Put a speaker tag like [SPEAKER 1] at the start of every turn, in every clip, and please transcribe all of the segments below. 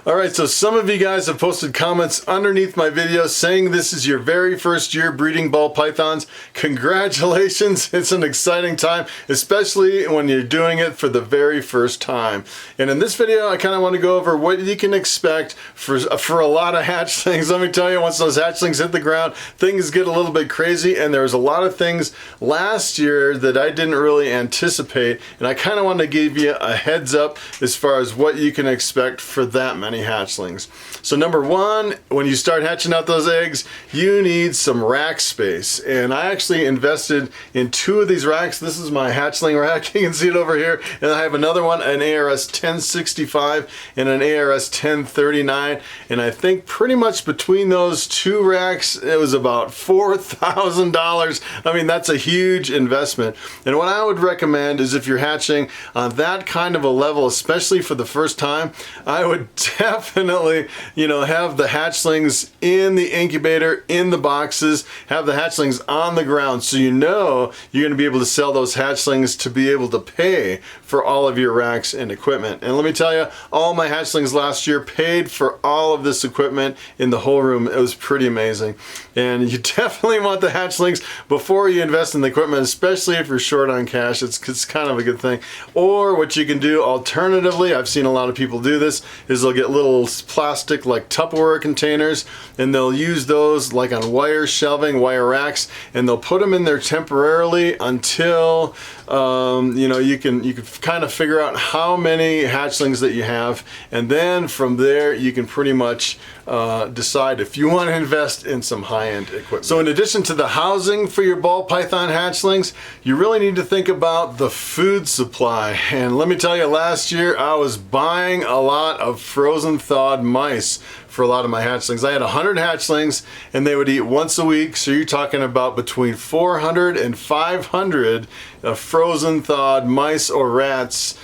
[SPEAKER 1] Alright, so some of you guys have posted comments underneath my video saying this is your very first year breeding ball pythons. Congratulations, it's an exciting time, especially when you're doing it for the very first time. And in this video, I kind of want to go over what you can expect for a lot of hatchlings. Let me tell you, once those hatchlings hit the ground, things get a little bit crazy, and there was a lot of things last year that I didn't really anticipate, and I kind of want to give you a heads up as far as what you can expect for that many hatchlings. So number one, when you start hatching out those eggs, you need some rack space. And I actually invested in 2 of these racks. This is my hatchling rack. You can see it over here. And I have another one, an ARS 1065 and an ARS 1039. And I think pretty much between those 2 racks, it was about $4,000. I mean, that's a huge investment. And what I would recommend is if you're hatching on that kind of a level, especially for the first time, I would definitely, have the hatchlings in the incubator, in the boxes, have the hatchlings on the ground, so you're going to be able to sell those hatchlings to be able to pay for all of your racks and equipment. And let me tell you, all my hatchlings last year paid for all of this equipment in the whole room. It was pretty amazing. And you definitely want the hatchlings before you invest in the equipment, especially if you're short on cash. It's kind of a good thing. Or what you can do alternatively, I've seen a lot of people do this, is they'll get little plastic like Tupperware containers, and they'll use those like on wire shelving, wire racks, and they'll put them in there temporarily until you can kind of figure out how many hatchlings that you have, and then from there you can pretty much decide if you want to invest in some high-end equipment. So in addition to the housing for your ball python hatchlings, you really need to think about the food supply. And let me tell you, last year I was buying a lot of frozen thawed mice for a lot of my hatchlings. I had 100 hatchlings and they would eat once a week, so you're talking about between 400 and 500 frozen thawed mice or rats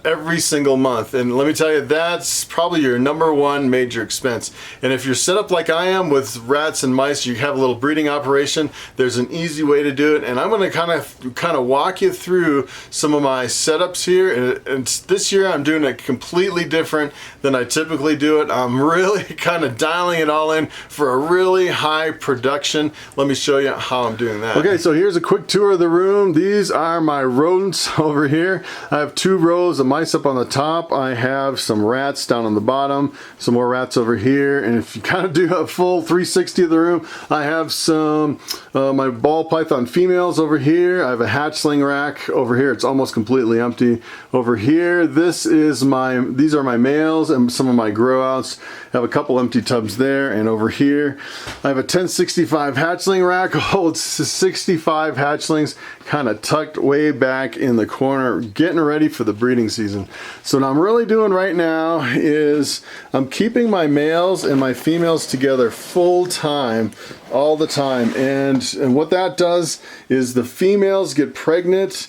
[SPEAKER 1] every single month. And let me tell you, that's probably your #1 major expense. And if you're set up like I am with rats and mice, you have a little breeding operation, there's an easy way to do it. And I'm going to kind of walk you through some of my setups here. And this year I'm doing it completely different than I typically do it. I'm really kind of dialing it all in for a really high production. Let me show you how I'm doing that. Okay, so here's a quick tour of the room. These are my rodents over here. I have 2 rows of mice up on the top. I have some rats down on the bottom, some more rats over here, and if you kind of do a full 360 of the room, I have some my ball python females over here. I have a hatchling rack over here. It's almost completely empty. Over here, these are my males and some of my grow outs. I have a couple empty tubs there, and over here I have a 1065 hatchling rack. Holds 65 hatchlings, kind of tucked way back in the corner, getting ready for the breeding season. So what I'm really doing right now is I'm keeping my males and my females together full time, all the time. And what that does is the females get pregnant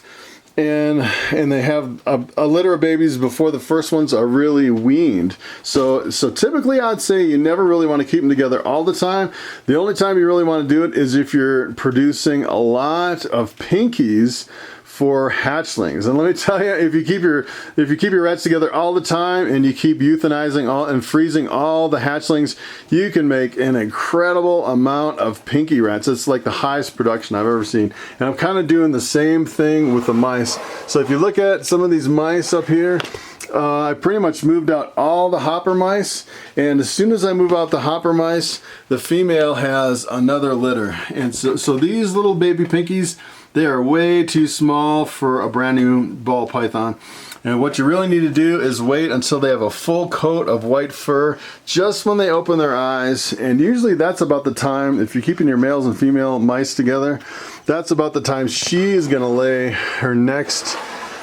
[SPEAKER 1] and they have a litter of babies before the first ones are really weaned. So typically I'd say you never really want to keep them together all the time. The only time you really want to do it is if you're producing a lot of pinkies for hatchlings. And let me tell you, if you keep your rats together all the time and you keep euthanizing and freezing all the hatchlings, you can make an incredible amount of pinky rats. It's like the highest production I've ever seen. And I'm kind of doing the same thing with the mice. So if you look at some of these mice up here, I pretty much moved out all the hopper mice, and as soon as I move out the hopper mice, the female has another litter. And so these little baby pinkies, they are way too small for a brand new ball python. And what you really need to do is wait until they have a full coat of white fur, just when they open their eyes. And usually that's about the time, if you're keeping your males and female mice together, that's about the time she is going to lay her next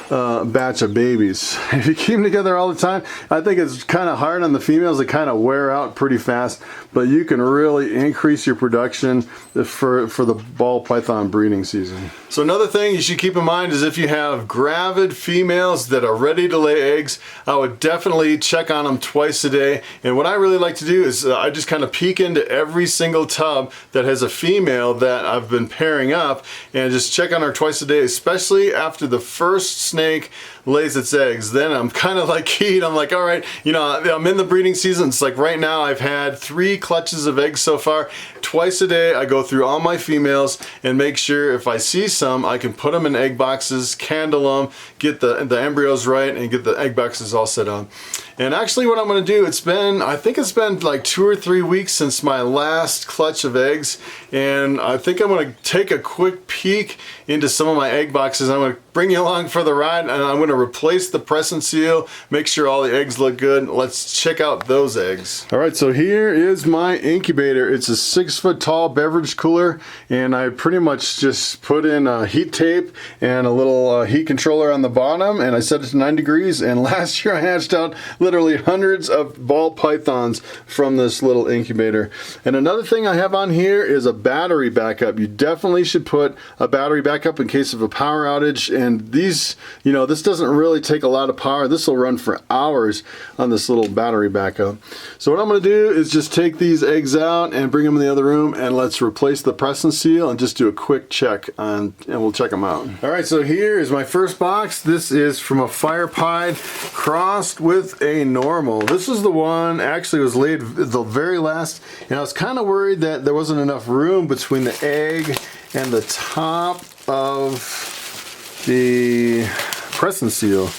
[SPEAKER 1] batch of babies. If you keep them together all the time, I think it's kind of hard on the females. They kind of wear out pretty fast, but you can really increase your production for the ball python breeding season. So another thing you should keep in mind is if you have gravid females that are ready to lay eggs, I would definitely check on them twice a day. And what I really like to do is I just kind of peek into every single tub that has a female that I've been pairing up and just check on her twice a day, especially after the first snake lays its eggs, then I'm kind of like keyed. I'm like, all right, you know, I'm in the breeding season. It's like right now I've had 3 clutches of eggs so far. Twice a day I go through all my females and make sure if I see some, I can put them in egg boxes, candle them, get the embryos right, and get the egg boxes all set on. And actually what I'm going to do, I think it's been like 2 or 3 weeks since my last clutch of eggs, and I think I'm going to take a quick peek into some of my egg boxes. I'm going to bring you along for the ride, and I'm going to replace the press and seal, make sure all the eggs look good. Let's check out those eggs. All right, so here is my incubator. It's a 6-foot tall beverage cooler, and I pretty much just put in heat tape and a little heat controller on the bottom, and I set it to 9 degrees, and last year I hatched out literally hundreds of ball pythons from this little incubator. And another thing I have on here is a battery backup. You definitely should put a battery backup in case of a power outage. And these, you know, this doesn't really take a lot of power. This will run for hours on this little battery backup. So what I'm going to do is just take these eggs out and bring them in the other room, and let's replace the press and seal and just do a quick check on, and we'll check them out. All right, so here is my first box. This is from a fire pied crossed with a normal. This is the one actually was laid the very last, and I was kind of worried that there wasn't enough room between the egg and the top of the press and seal.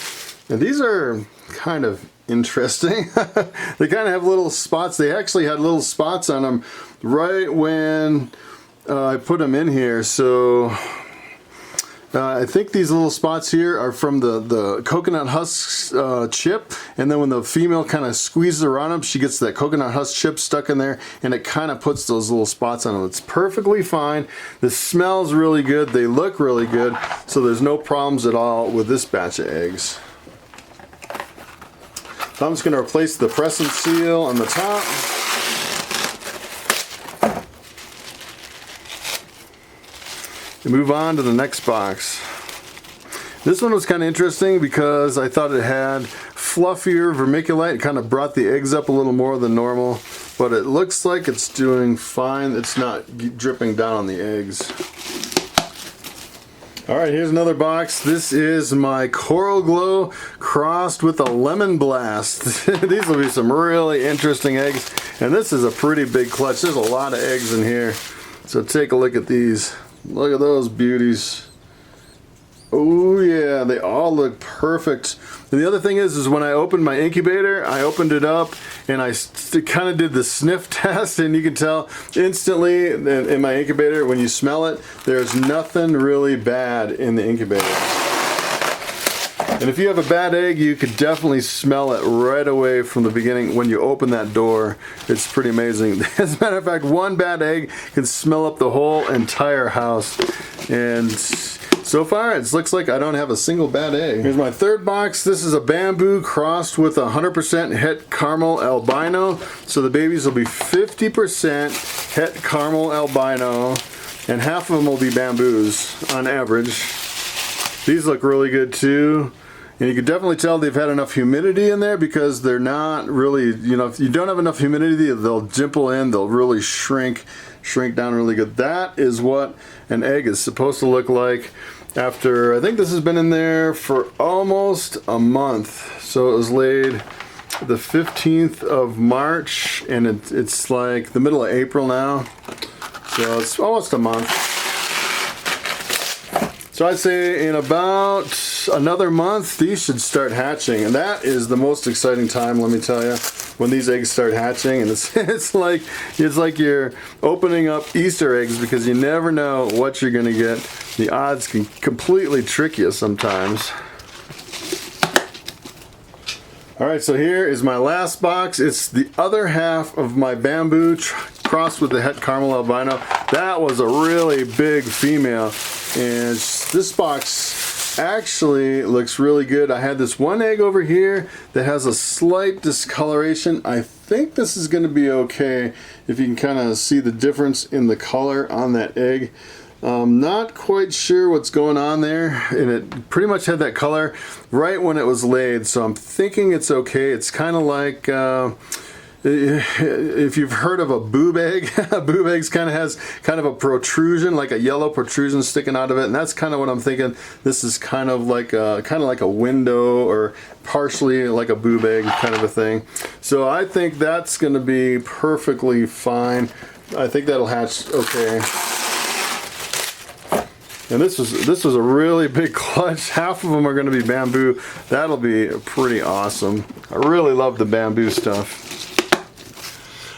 [SPEAKER 1] And these are kind of interesting. They kind of have little spots. They actually had little spots on them right when I put them in here. So I think these little spots here are from the coconut husk chip, and then when the female kind of squeezes around them, she gets that coconut husk chip stuck in there, and it kind of puts those little spots on them. It's perfectly fine. The smells really good. They look really good, so there's no problems at all with this batch of eggs. So I'm just going to replace the press and seal on the top. And move on to the next box. This one was kind of interesting because I thought it had fluffier vermiculite. It kind of brought the eggs up a little more than normal, but it looks like it's doing fine. It's not dripping down on the eggs. All right, here's another box. This is my Coral Glow crossed with a Lemon Blast. These will be some really interesting eggs, and this is a pretty big clutch. There's a lot of eggs in here, so take a look at these. Look at those beauties. Oh yeah, they all look perfect. And the other thing is when I opened my incubator, I opened it up and I kind of did the sniff test, and you can tell instantly in my incubator, when you smell it, there's nothing really bad in the incubator. And if you have a bad egg, you could definitely smell it right away from the beginning when you open that door. It's pretty amazing. As a matter of fact, one bad egg can smell up the whole entire house. And so far, it looks like I don't have a single bad egg. Here's my third box. This is a bamboo crossed with 100% het caramel albino. So the babies will be 50% het caramel albino, and half of them will be bamboos on average. These look really good too. And you can definitely tell they've had enough humidity in there, because they're not really, you know, if you don't have enough humidity, they'll dimple in, they'll really shrink down really good. That is what an egg is supposed to look like after, I think this has been in there for almost a month. So it was laid the 15th of March, and it's like the middle of April now. So it's almost a month. So I'd say in about another month, these should start hatching, and that is the most exciting time, let me tell you, when these eggs start hatching. And it's like you're opening up Easter eggs, because you never know what you're gonna get. The odds can completely trick you sometimes. All right, so here is my last box. It's the other half of my bamboo crossed with the het caramel albino. That was a really big female, and this box actually looks really good. I had this one egg over here that has a slight discoloration. I think this is going to be okay if you can kind of see the difference in the color on that egg. Not quite sure what's going on there, and it pretty much had that color right when it was laid, so I'm thinking it's okay. It's kind of like if you've heard of a boob egg, a boob egg has kind of a protrusion, like a yellow protrusion sticking out of it, and that's kind of what I'm thinking. This is kind of like a window, or partially like a boob egg kind of a thing. So I think that's going to be perfectly fine. I think that'll hatch okay. And this was a really big clutch. Half of them are going to be bamboo. That'll be pretty awesome. I really love the bamboo stuff.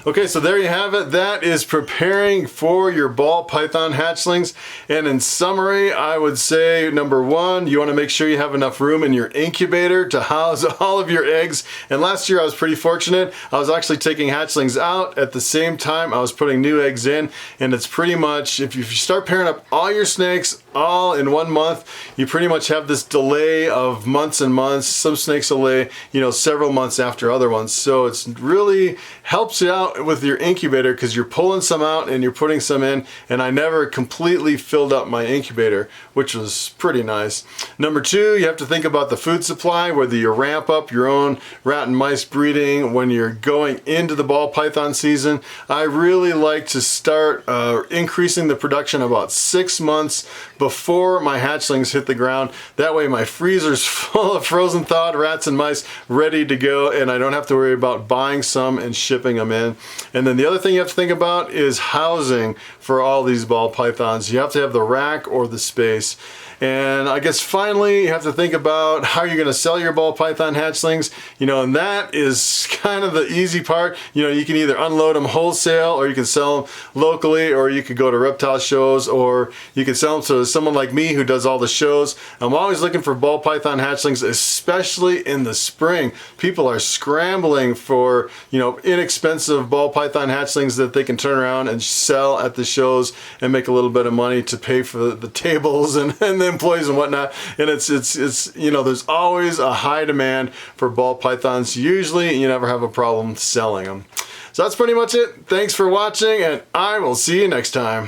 [SPEAKER 1] Okay, so there you have it. That is preparing for your ball python hatchlings. And in summary, I would say, number one, you want to make sure you have enough room in your incubator to house all of your eggs. And last year I was pretty fortunate. I was actually taking hatchlings out at the same time I was putting new eggs in. And it's pretty much, if you start pairing up all your snakes all in 1 month, you pretty much have this delay of months and months. Some snakes will lay, several months after other ones. So it's really helps you out with your incubator, because you're pulling some out and you're putting some in. And I never completely filled up my incubator, which was pretty nice. Number two, you have to think about the food supply, whether you ramp up your own rat and mice breeding when you're going into the ball python season. I really like to start increasing the production about 6 months before my hatchlings hit the ground. That way my freezer's full of frozen thawed rats and mice ready to go, and I don't have to worry about buying some and shipping them in. And then the other thing you have to think about is housing for all these ball pythons. You have to have the rack or the space. And I guess finally you have to think about how you're going to sell your ball python hatchlings, and that is kind of the easy part. You can either unload them wholesale, or you can sell them locally, or you could go to reptile shows, or you can sell them to someone like me who does all the shows. I'm always looking for ball python hatchlings, especially in the spring. People are scrambling for, inexpensive ball python hatchlings that they can turn around and sell at the shows and make a little bit of money to pay for the tables and the employees and whatnot. And it's there's always a high demand for ball pythons. Usually you never have a problem selling them. So that's pretty much it. Thanks for watching, and I will see you next time.